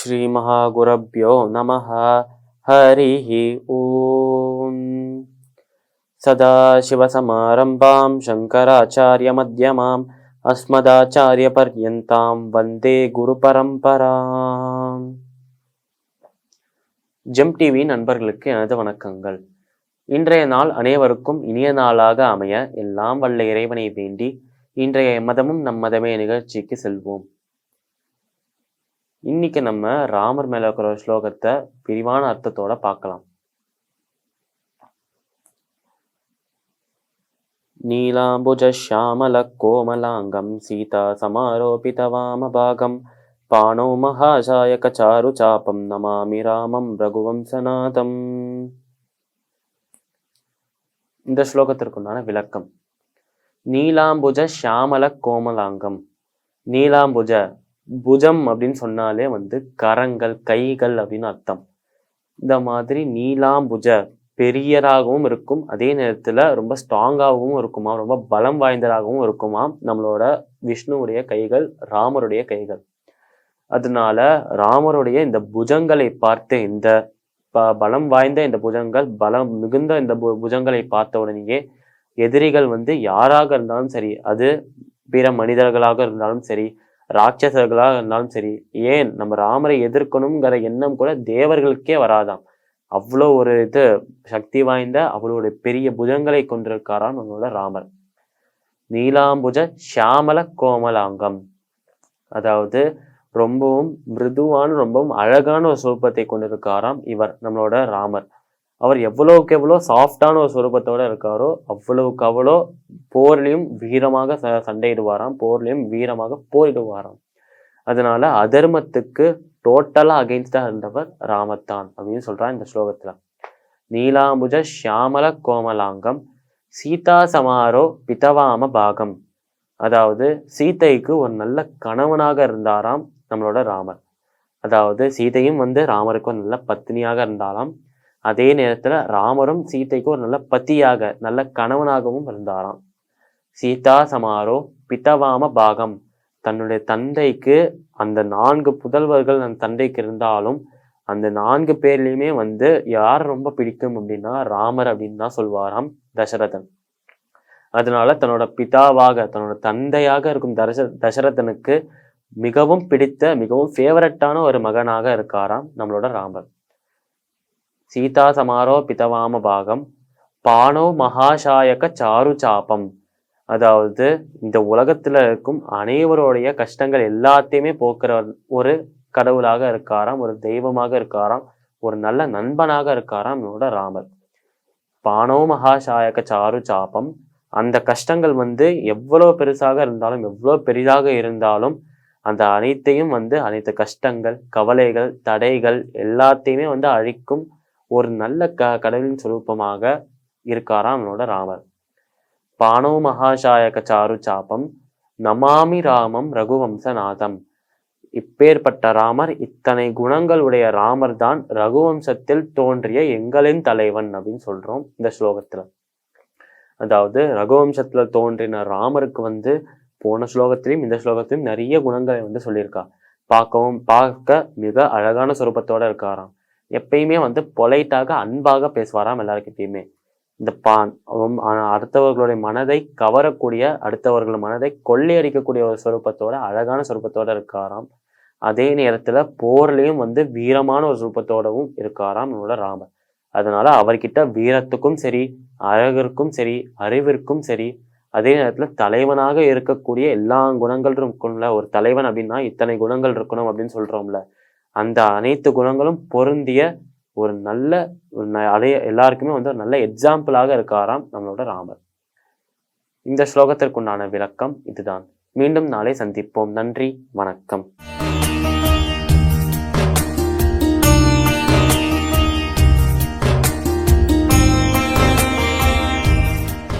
श्रीमहागुरुभ्यो नमः। हरिः ॐ। सदाशिवसमारम्भां शङ्कराचार्यमध्यमाम् अस्मदाचार्यपर्यन्तां वन्दे குருபரம்பராம். ஜெம் டிவி நண்பர்களுக்கு எனது வணக்கங்கள். இன்றைய நாள் அனைவருக்கும் இனிய நாளாக அமைய எல்லாம் வல்ல இறைவனை வேண்டி இன்றைய மதமும் நம் மதமே நிகழ்ச்சிக்கு செல்வோம். இன்னைக்கு நம்ம ராமர் மேல இருக்கிற ஸ்லோகத்தை விரிவான அர்த்தத்தோட பார்க்கலாம். நீலாம்புஜ ஷாமல கோமலாங்கம் சீதா சமாரோபித வாமபாகம் பாணோ மகாசாயக சாரு சாபம் நமாமி ராமம் ரகுவம்சநாதம். இந்த ஸ்லோகத்திற்குண்டான விளக்கம். நீலாம்புஜ ஷாமல கோமலாங்கம். நீலாம்புஜ, புஜம் அப்படின்னு சொன்னாலே கரங்கள், கைகள் அப்படின்னு அர்த்தம். இந்த மாதிரி நீலாம்புஜ பெரியராகவும் இருக்கும், அதே நேரத்துல ரொம்ப ஸ்ட்ராங்காகவும் இருக்குமா, ரொம்ப பலம் வாய்ந்ததாகவும் இருக்குமா நம்மளோட விஷ்ணுவுடைய கைகள், ராமருடைய கைகள். அதனால ராமருடைய இந்த புஜங்களை பார்த்து, இந்த பலம் வாய்ந்த இந்த புஜங்கள், பலம் மிகுந்த இந்த புஜங்களை பார்த்த உடனேயே எதிரிகள் யாராக இருந்தாலும் சரி, அது பிற மனிதர்களாக இருந்தாலும் சரி, ராட்சசர்களாக இருந்தாலும் சரி, ஏன் நம்ம ராமரை எதிர்க்கணுங்கிற எண்ணம் கூட தேவர்களுக்கே வராதாம். அவ்வளோ ஒரு சக்தி வாய்ந்த, அவ்வளோ பெரிய புஜங்களை கொண்டிருக்காராம் நம்மளோட ராமர். நீலாம்புஜ ஷியாமல கோமலாங்கம், அதாவது ரொம்பவும் மிருதுவான, ரொம்பவும் அழகான ஒரு சுரூபத்தை கொண்டிருக்காராம் இவர் நம்மளோட ராமர். அவர் எவ்வளவுக்கு எவ்வளோ சாஃப்டான ஒரு சுரூபத்தோட இருக்காரோ அவ்வளவுக்கு அவ்வளோ போர்லையும் வீரமாக சண்டையிடுவாராம், போர்லையும் வீரமாக போரிடுவாராம். அதனால அதர்மத்துக்கு டோட்டலா அகெயின்ஸ்டா இருந்தவர் ராமத்தான் அப்படின்னு சொல்றான் இந்த ஸ்லோகத்துல. நீலாம்புஜ ஷியாமல கோமலாங்கம் சீதா சமாரோ பிதவாம பாகம், அதாவது சீதைக்கு ஒரு நல்ல கணவனாக இருந்தாராம் நம்மளோட ராமர். அதாவது சீதையும் ராமருக்கு ஒரு நல்ல பத்னியாக இருந்தாராம். அதே நேரத்துல ராமரும் சீதைக்கு ஒரு நல்ல பத்தியாக, நல்ல கணவனாகவும் இருந்தாராம். சீதா சமாரோ பிதவாம பாகம், தன்னுடைய தந்தைக்கு அந்த 4 புதல்வர்கள் அந்த தந்தைக்கு இருந்தாலும் அந்த 4 பேர்லயுமே யார் ரொம்ப பிடிக்கும் அப்படின்னா ராமர் அப்படின்னு தான் சொல்வாராம் தசரதன். அதனால தன்னோட பிதாவாக, தன்னோட தந்தையாக இருக்கும் தசரதனுக்கு மிகவும் பிடித்த, மிகவும் ஃபேவரட்டான ஒரு மகனாக இருக்காராம் நம்மளோட ராமர். சீதா சமாரோ பிதவாம பாகம் பாணோ மகாசாயக சாரு சாபம், அதாவது இந்த உலகத்துல இருக்கும் அனைவருடைய கஷ்டங்கள் எல்லாத்தையுமே போக்குற ஒரு கடவுளாக இருக்காராம், ஒரு தெய்வமாக இருக்காராம், ஒரு நல்ல நண்பனாக இருக்காராம் நம்மளோட ராமர். பாணோ மகாசாயக சாரு சாபம், அந்த கஷ்டங்கள் எவ்வளவு பெருசாக இருந்தாலும், எவ்வளவு பெரிதாக இருந்தாலும் அந்த அனைத்தையும் அனைத்து கஷ்டங்கள், கவலைகள், தடைகள் எல்லாத்தையுமே அழிக்கும் ஒரு நல்ல கடவுளின் சுரூபமாக இருக்காராம் நம்மளோட ராமர். பாணோ மகாசாயக சாரு சாபம் நமாமி ராமம் ரகுவம்சநாதம், இப்பேற்பட்ட ராமர், இத்தனை குணங்களுடைய ராமர் தான் ரகுவம்சத்தில் தோன்றிய எங்களின் தலைவன் அப்படின்னு சொல்றோம் இந்த ஸ்லோகத்துல. அதாவது ரகுவம்சத்துல தோன்றின ராமருக்கு போன ஸ்லோகத்திலையும் இந்த ஸ்லோகத்திலையும் நிறைய குணங்களை சொல்லியிருக்கா. பார்க்க மிக அழகான சுரூபத்தோட இருக்காராம். எப்பயுமே பொலைட்டாக, அன்பாக பேசுவாராம் எல்லாருக்கிட்டையுமே. இந்த அடுத்தவர்களுடைய மனதை கவரக்கூடிய, அடுத்தவர்கள் மனதை கொள்ளையடிக்கக்கூடிய ஒரு சுரூபத்தோட, அழகான சுரூபத்தோட இருக்காராம். அதே நேரத்துல போர்லயும் வீரமான ஒரு சுரூபத்தோடவும் இருக்காராம் நம்மளோட ராமர். அதனால அவர்கிட்ட வீரத்துக்கும் சரி, அழகிற்கும் சரி, அறிவிற்கும் சரி, அதே நேரத்துல தலைவனாக இருக்கக்கூடிய எல்லா குணங்கள் இருக்கும்ல. ஒரு தலைவன் அப்படின்னா இத்தனை குணங்கள் இருக்கணும் அப்படின்னு சொல்றோம்ல, அந்த அனைத்து குணங்களும் பொருந்திய ஒரு நல்ல எல்லாருக்குமே ஒரு நல்ல எக்ஸாம்பிளாக இருக்காராம் நம்மளோட ராமர். இந்த ஸ்லோகத்திற்குண்டான விளக்கம் இதுதான். மீண்டும் நாளை சந்திப்போம். நன்றி, வணக்கம்.